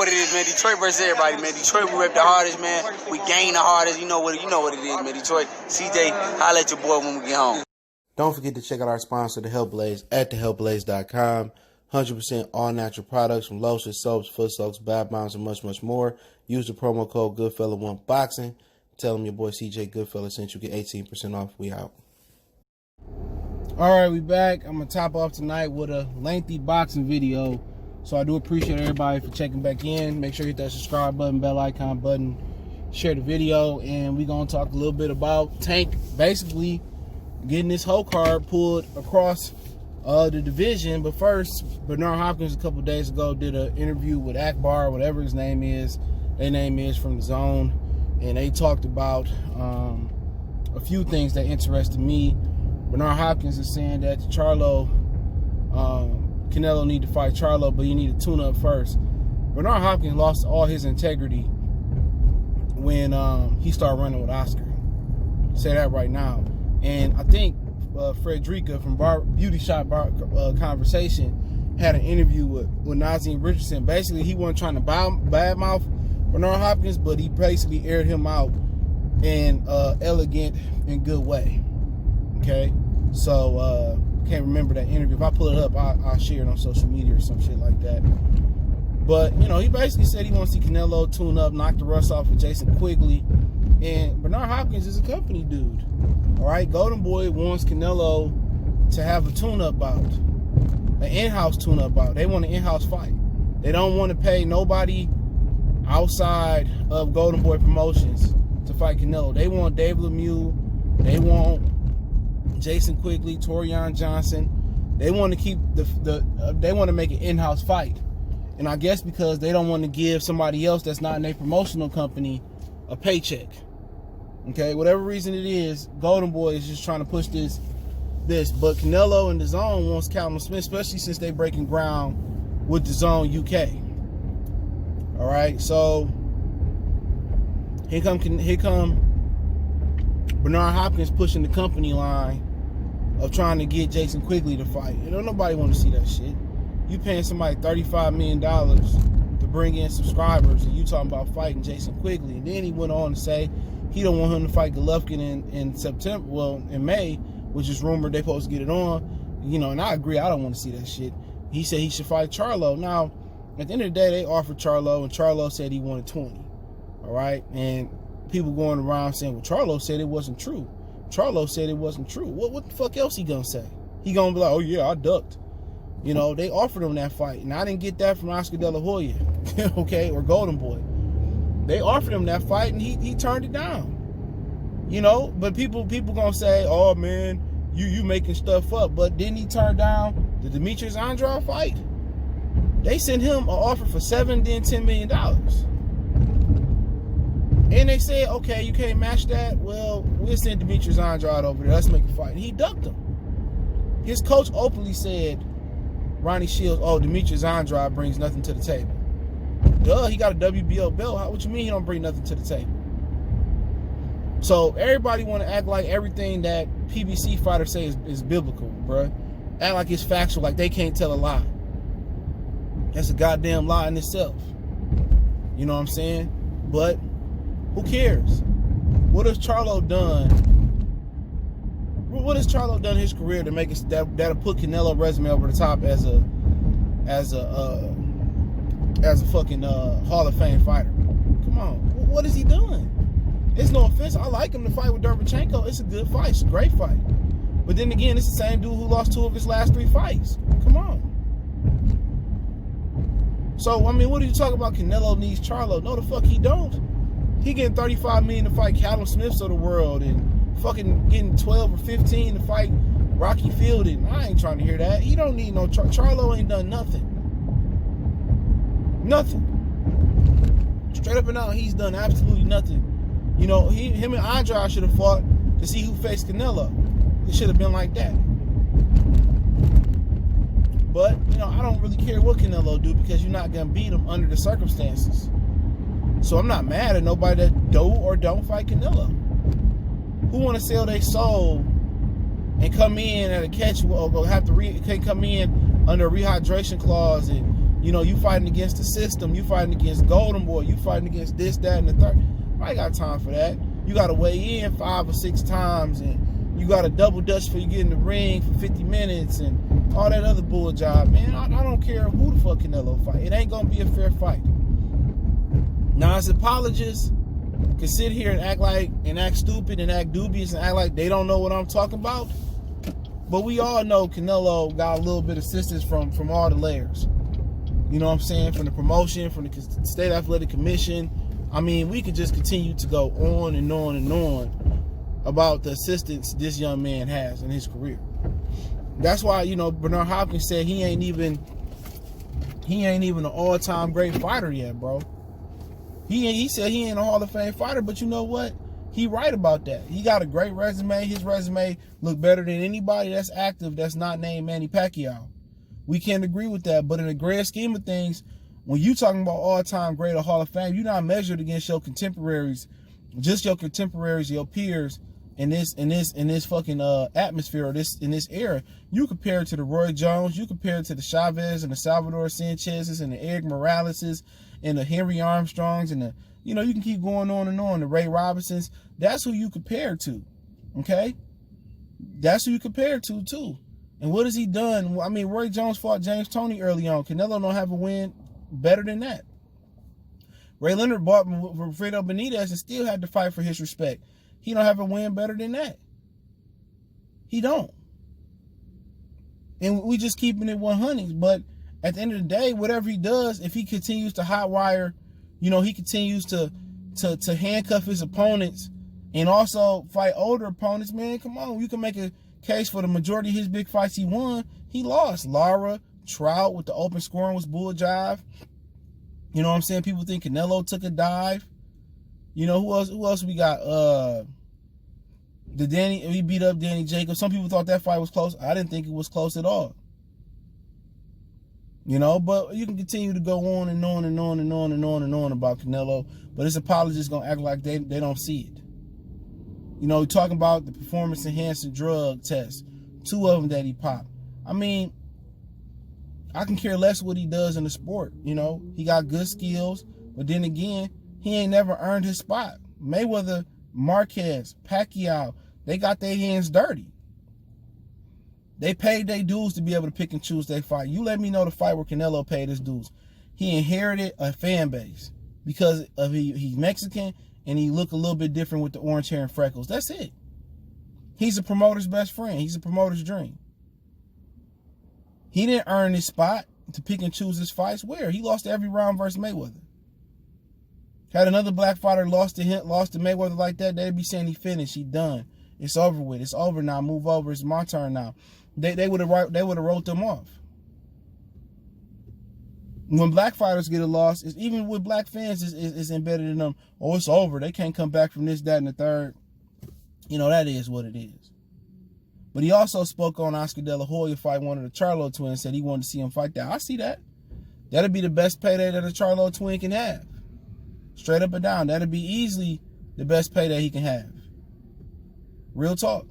what it is, man. Detroit versus everybody, man. Detroit, we rep the hardest, man. We gain the hardest. You know what it is, man. Detroit, CJ, holla at your boy when we get home. Don't forget to check out our sponsor, The Health Blaze, at thehealthblaze.com. 100% all natural products from lotions, soaps, foot soaks, bath bombs, and much, much more. Use the promo code Goodfella1Boxing. Tell them your boy CJ Goodfella sent you. Get 18% off. We out. All right, we back. I'm going to top off tonight with a lengthy boxing video. So I do appreciate everybody for checking back in. Make sure you hit that subscribe button, bell icon button, share the video, and we're going to talk a little bit about Tank basically getting this whole card pulled across the division. But first, Bernard Hopkins a couple of days ago did an interview with Akbar, whatever his name is. Their name is from the DAZN, and they talked about a few things that interested me. Bernard Hopkins is saying that Charlo, Canelo need to fight Charlo, but you need to tune up first. Bernard Hopkins lost all his integrity when he started running with Oscar. Say that right now. And I think Frederica from Beauty Shop Conversation had an interview with Nazeem Richardson. Basically, he wasn't trying to badmouth Bernard Hopkins, but he basically aired him out in elegant and good way. Okay? So, can't remember that interview. If I pull it up, I'll share it on social media or some shit like that. But, you know, he basically said he wants to see Canelo tune up, knock the rust off with Jason Quigley. And Bernard Hopkins is a company dude. All right? Golden Boy wants Canelo to have a tune-up bout, an in-house tune-up bout. They want an in-house fight. They don't want to pay nobody outside of Golden Boy Promotions to fight Canelo. They want Dave Lemieux. They want Jason Quigley, Torian Johnson. They want to keep they want to make an in-house fight. And I guess because they don't want to give somebody else that's not in a promotional company a paycheck. Okay, whatever reason it is, Golden Boy is just trying to push this. But Canelo and DAZN wants Calvin Smith, especially since they breaking ground with DAZN UK. All right, so here come Bernard Hopkins pushing the company line of trying to get Jason Quigley to fight. You know, nobody want to see that shit. You paying somebody $35 million to bring in subscribers, and you talking about fighting Jason Quigley. And then he went on to say he don't want him to fight Golovkin in September, well, in May, which is rumored they supposed to get it on. You know, and I agree, I don't want to see that shit. He said he should fight Charlo. Now, at the end of the day, they offered Charlo, and Charlo said he wanted 20. All right? And people going around saying, well, Charlo said it wasn't true. Charlo said it wasn't true. What the fuck else he gonna say? He gonna be like, oh yeah, I ducked. You know, they offered him that fight, and I didn't get that from Oscar De La Hoya, okay, or Golden Boy. They offered him that fight, and he turned it down. You know, but people gonna say, oh man, you making stuff up. But didn't he turn down the Demetrius Andrade fight? They sent him an offer for $7, then $10 million. And they said, okay, you can't match that. Well, we'll send Demetrius Andrade over there. Let's make a fight. And he ducked him. His coach openly said, Ronnie Shields, oh, Demetrius Andrade brings nothing to the table. Duh, he got a WBO belt. What you mean he don't bring nothing to the table? So everybody want to act like everything that PBC fighters say is biblical, bruh. Act like it's factual, like they can't tell a lie. That's a goddamn lie in itself. You know what I'm saying? But who cares? What has Charlo done? What has Charlo done in his career to make it that'll put Canelo resume over the top as a fucking Hall of Fame fighter? Come on, what has he done? It's no offense. I like him to fight with Lomachenko. It's a good fight. It's a great fight. But then again, it's the same dude who lost 2 of his last 3 fights. Come on. So I mean, what are you talking about? Canelo needs Charlo? No, the fuck he don't. He getting $35 million to fight Callum Smiths of the world, and fucking getting 12 or 15 to fight Rocky Fielding. I ain't trying to hear that. He don't need no Charlo. Ain't done nothing. Nothing. Straight up and out, he's done absolutely nothing. You know, him and Andrade should have fought to see who faced Canelo. It should have been like that. But, you know, I don't really care what Canelo do, because you're not going to beat him under the circumstances. So I'm not mad at nobody that do or don't fight Canelo. Who want to sell their soul and come in at a catch, or have to come in under a rehydration clause and You know, you fighting against the system. You fighting against Golden Boy. You fighting against this, that, and the third. I ain't got time for that. You got to weigh in 5 or 6 times, and you got to double dutch for you get in the ring for 50 minutes and all that other bull job. Man, I don't care who the fuck Canelo fight. It ain't going to be a fair fight. Now, as apologists can sit here and act stupid and act dubious and act like they don't know what I'm talking about. But we all know Canelo got a little bit of assistance from all the layers. You know what I'm saying? From the promotion, from the State Athletic Commission. I mean, we could just continue to go on and on and on about the assistance this young man has in his career. That's why, you know, Bernard Hopkins said he ain't even an all-time great fighter yet, bro. He said he ain't a Hall of Fame fighter, but you know what? He right about that. He got a great resume. His resume look better than anybody that's active that's not named Manny Pacquiao. We can't agree with that, but in the grand scheme of things, when you talking about all-time great or Hall of Fame, you're not measured against your contemporaries, just your contemporaries, your peers in this fucking atmosphere or in this era. You compare it to the Roy Jones, you compare it to the Chavez and the Salvador Sanchez's and the Eric Moraleses and the Henry Armstrongs and the, you know, you can keep going on and on, the Ray Robinsons. That's who you compare to, okay? That's who you compare to too. And what has he done? I mean, Roy Jones fought James Toney early on. Canelo don't have a win better than that. Ray Leonard bought Fredo Benitez and still had to fight for his respect. He don't have a win better than that. He don't. And we just keeping it 100. But at the end of the day, whatever he does, if he continues to hotwire, you know, he continues to handcuff his opponents and also fight older opponents, man, come on. You can make a case for the majority of his big fights he won. He lost. Lara, Trout with the open scoring was bull jive. You know what I'm saying? People think Canelo took a dive. You know, who else we got? He beat up Danny Jacobs. Some people thought that fight was close. I didn't think it was close at all. You know, but you can continue to go on and on and on and on and on and on about Canelo, but his apologists gonna act like they don't see it. You know, talking about the performance enhancing drug test, 2 of them that he popped. I mean, I can care less what he does in the sport. You know, he got good skills, but then again, he ain't never earned his spot. Mayweather, Marquez, Pacquiao, they got their hands dirty. They paid their dues to be able to pick and choose their fight. You let me know the fight where Canelo paid his dues. He inherited a fan base because of he's Mexican and he look a little bit different with the orange hair and freckles. That's it. He's a promoter's best friend. He's a promoter's dream. He didn't earn his spot to pick and choose his fights. Where? He lost every round versus Mayweather. Had another black fighter lost to Mayweather like that, they'd be saying he finished, he done. It's over with. It's over now. Move over. It's my turn now. They would have wrote them off. When black fighters get a loss, it's, even with black fans, is embedded in them. Oh, it's over. They can't come back from this, that, and the third. You know, that is what it is. But he also spoke on Oscar De La Hoya fight one of the Charlo twins, said he wanted to see him fight that. I see that. That'll be the best payday that a Charlo twin can have. Straight up and down. That'll be easily the best payday he can have. Real talk.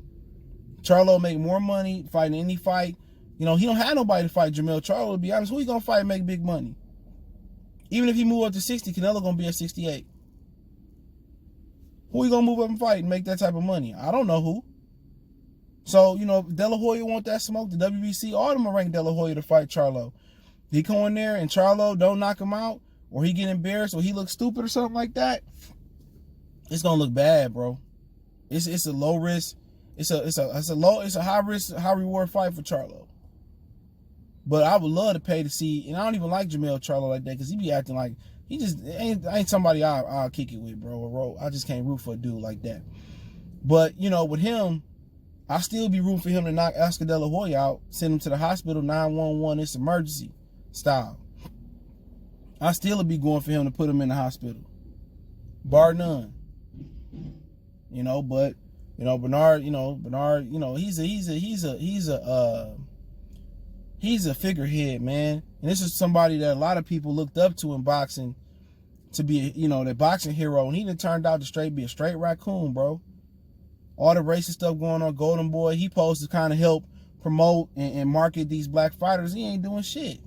Charlo make more money fighting any fight. You know, he don't have nobody to fight Jermell. Charlo, to be honest, who he gonna fight and make big money? Even if he move up to 60, Canelo gonna be at 68. Who he gonna move up and fight and make that type of money? I don't know who. So, you know, if De La Hoya want that smoke, the WBC, all of them will rank De La Hoya to fight Charlo. He go in there and Charlo don't knock him out, or he get embarrassed, or he looks stupid or something like that, it's gonna look bad, bro. It's a low risk. It's a high risk, high reward fight for Charlo. But I would love to pay to see, and I don't even like Jermell Charlo like that because he be acting like he just ain't somebody I'll kick it with, bro. I just can't root for a dude like that. But you know, with him, I still be rooting for him to knock Oscar De La Hoya out, send him to the hospital, 911, it's emergency style. I still be going for him to put him in the hospital, bar none. You know, but you know Bernard, he's a figurehead, man. And this is somebody that a lot of people looked up to in boxing to be, you know, the boxing hero. And he done turned out to be a straight raccoon, bro. All the racist stuff going on, Golden Boy, he supposed to kind of help promote and market these black fighters. He ain't doing shit.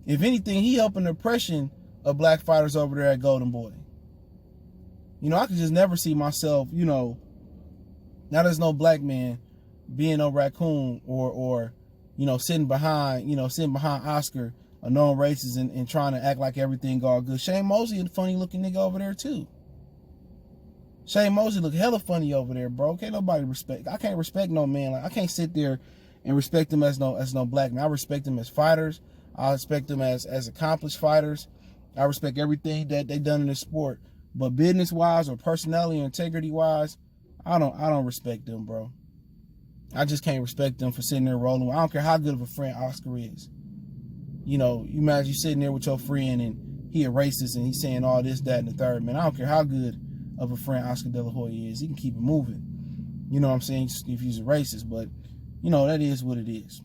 If anything, he helping the oppression of black fighters over there at Golden Boy. You know, I could just never see myself, you know, now there's no black man being no raccoon or you know, sitting behind Oscar, a known racist, and trying to act like everything all good. Shane Mosley, a funny looking nigga over there too. Shane Mosley look hella funny over there, bro. Can't nobody respect. I can't respect no man. Like, I can't sit there and respect them as no black man. I respect them as fighters. I respect them as accomplished fighters. I respect everything that they done in this sport. But business wise or personality or integrity wise, I don't respect them, bro. I just can't respect them for sitting there rolling. I don't care how good of a friend Oscar is. You know, you imagine you sitting there with your friend and he a racist and he's saying all this, that, and the third. Man, I don't care how good of a friend Oscar De La Hoya is. He can keep it moving. You know what I'm saying? If he's a racist, but you know, that is what it is.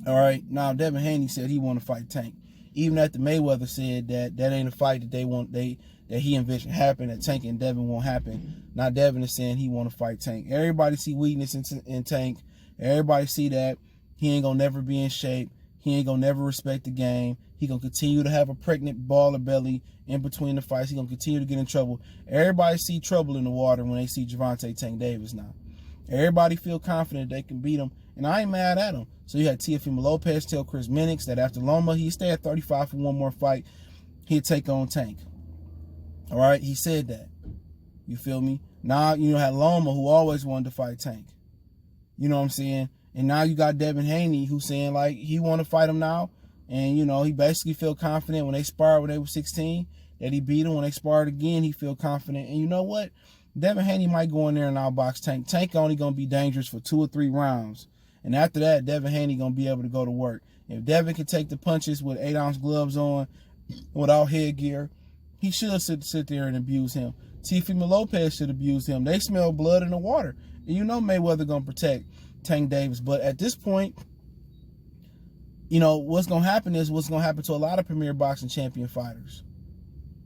All right. Now, Devin Haney said he want to fight Tank. Even after Mayweather said that ain't a fight that that he envisioned happen, that Tank and Devin won't happen. Now Devin is saying he want to fight Tank. Everybody see weakness in Tank. Everybody see that he ain't gonna never be in shape. He ain't gonna never respect the game. He gonna continue to have a pregnant baller belly in between the fights. He gonna continue to get in trouble. Everybody see trouble in the water when they see Gervonta Tank Davis now. Everybody feel confident they can beat him, and I ain't mad at him. So you had Teofimo Lopez tell Chris Minix that after Loma, he stay at 35 for one more fight, he'd take on Tank. All right, he said that. You feel me? Now, you know, had Loma, who always wanted to fight Tank. You know what I'm saying? And now you got Devin Haney, who's saying, like, he want to fight him now. And, you know, he basically feel confident when they sparred when they were 16, that he beat him. When they sparred again, he feel confident. And you know what? Devin Haney might go in there and outbox Tank. Tank only going to be dangerous for 2 or 3 rounds. And after that, Devin Haney going to be able to go to work. If Devin can take the punches with 8-ounce gloves on, without headgear, he should sit there and abuse him. Teofimo Lopez should abuse him. They smell blood in the water. And you know Mayweather going to protect Tank Davis. But at this point, you know, what's going to happen is what's going to happen to a lot of premier boxing champion fighters.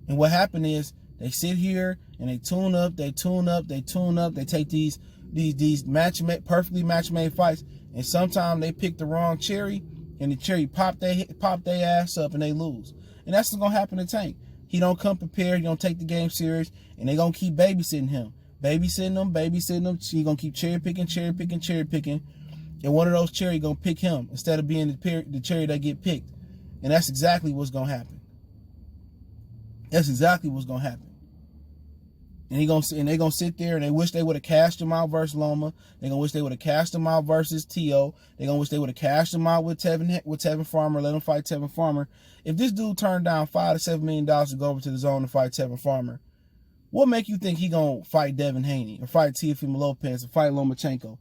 And what happened is they sit here and they tune up, they take these perfectly match-made fights, and sometimes they pick the wrong cherry, and the cherry pop their ass up and they lose. And that's what's going to happen to Tank. He don't come prepared, he don't take the game serious, and they going to keep babysitting him. Babysitting him. He going to keep cherry picking. And one of those cherry going to pick him instead of being the cherry that get picked. And that's exactly what's going to happen. That's exactly what's going to happen. And they gonna sit there and they wish they would have cashed him out versus Loma. They gonna wish they would have cashed him out versus Teo. They gonna wish they would have cashed him out with Tevin Farmer. Let him fight Tevin Farmer. If this dude turned down $5 to $7 million to go over to the zone to fight Tevin Farmer, what make you think he gonna fight Devin Haney or fight Teofimo Lopez or fight Lomachenko?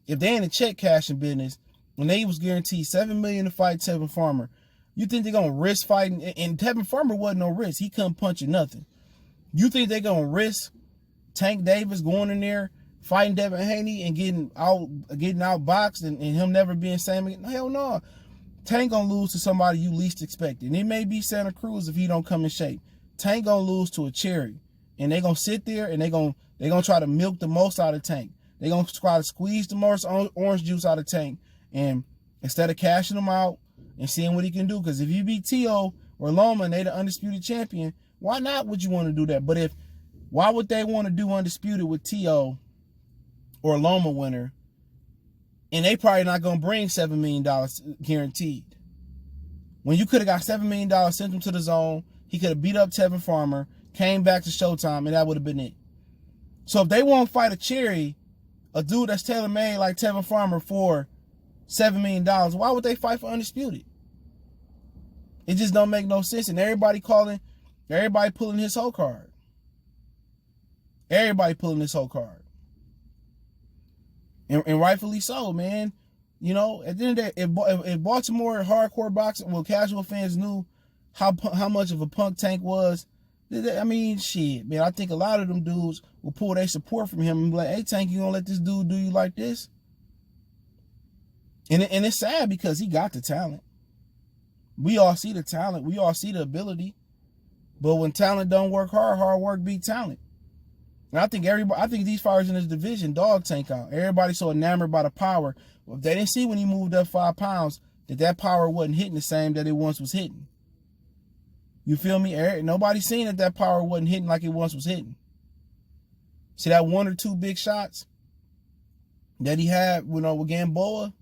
If they in a check cashing business, when they was guaranteed $7 million to fight Tevin Farmer, you think they're gonna risk fighting? And Tevin Farmer wasn't no risk. He couldn't punch or nothing. You think they're gonna risk Tank Davis going in there, fighting Devin Haney and getting outboxed and him never being same again? Hell no. Tank gonna lose to somebody you least expect. And it may be Santa Cruz if he don't come in shape. Tank gonna lose to a cherry. And they gonna sit there and they gonna try to milk the most out of Tank. They gonna try to squeeze the most orange juice out of Tank. And instead of cashing him out and seeing what he can do, because if you beat Teo or Loma and they the undisputed champion, why not would you want to do that? But why would they want to do undisputed with Teo or Loma winner? And they probably not going to bring $7 million guaranteed. When you could have got $7 million, sent him to the zone, he could have beat up Tevin Farmer, came back to Showtime, and that would have been it. So if they want to fight a cherry, a dude that's tailor-made like Tevin Farmer for $7 million, why would they fight for undisputed? It just don't make no sense. And everybody pulling his whole card. Everybody pulling this whole card. And rightfully so, man. You know, at the end of the day, if Baltimore hardcore boxing, well, casual fans knew how much of a punk Tank was, I mean, shit, man, I think a lot of them dudes will pull their support from him and be like, hey, Tank, you gonna let this dude do you like this? And it's sad because he got the talent. We all see the talent. We all see the ability. But when talent don't work hard work beat talent. And I think these fighters in this division dog Tank out. Everybody's so enamored by the power. If they didn't see when he moved up 5 pounds, that power wasn't hitting the same that it once was hitting. You feel me, Eric? Nobody seen that power wasn't hitting like it once was hitting. See that 1 or 2 big shots that he had, with Gamboa?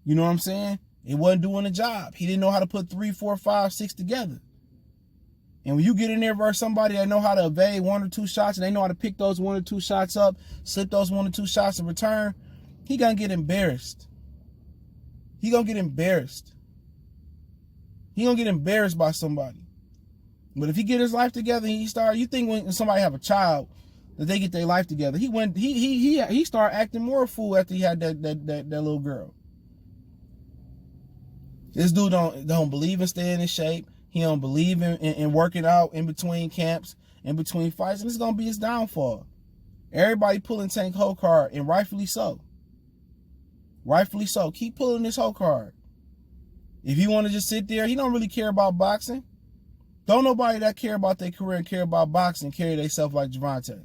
You know what I'm saying? It wasn't doing the job. He didn't know how to put 3, 4, 5, 6 together. And when you get in there versus somebody that know how to evade 1 or 2 shots, and they know how to pick those 1 or 2 shots up, slip those 1 or 2 shots in return, he gonna get embarrassed. He gonna get embarrassed. He gonna get embarrassed by somebody. But if he get his life together, you think when somebody have a child that they get their life together, he started acting more a fool after he had that little girl. This dude don't believe in staying in shape. He don't believe in working out in between camps, in between fights, and it's gonna be his downfall. Everybody pulling Tank whole card, and rightfully so. Rightfully so. Keep pulling this whole card. If you want to just sit there, he don't really care about boxing. Don't nobody that care about their career and care about boxing carry themselves like Gervonta.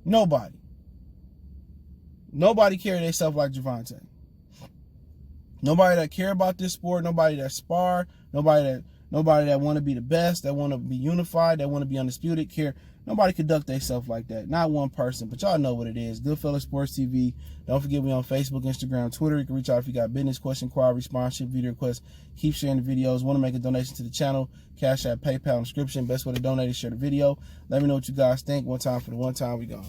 Nobody. Nobody carry themselves like Gervonta. Nobody that care about this sport, nobody that spar, nobody that want to be the best, that want to be unified, that want to be undisputed, care. Nobody conduct themselves like that. Not one person, but y'all know what it is. Goodfellas Sports TV. Don't forget we on Facebook, Instagram, Twitter. You can reach out if you got business, question, inquiry, sponsorship, video requests. Keep sharing the videos. Want to make a donation to the channel? Cash App, PayPal, inscription. Best way to donate is share the video. Let me know what you guys think. One time for the one time. We gone.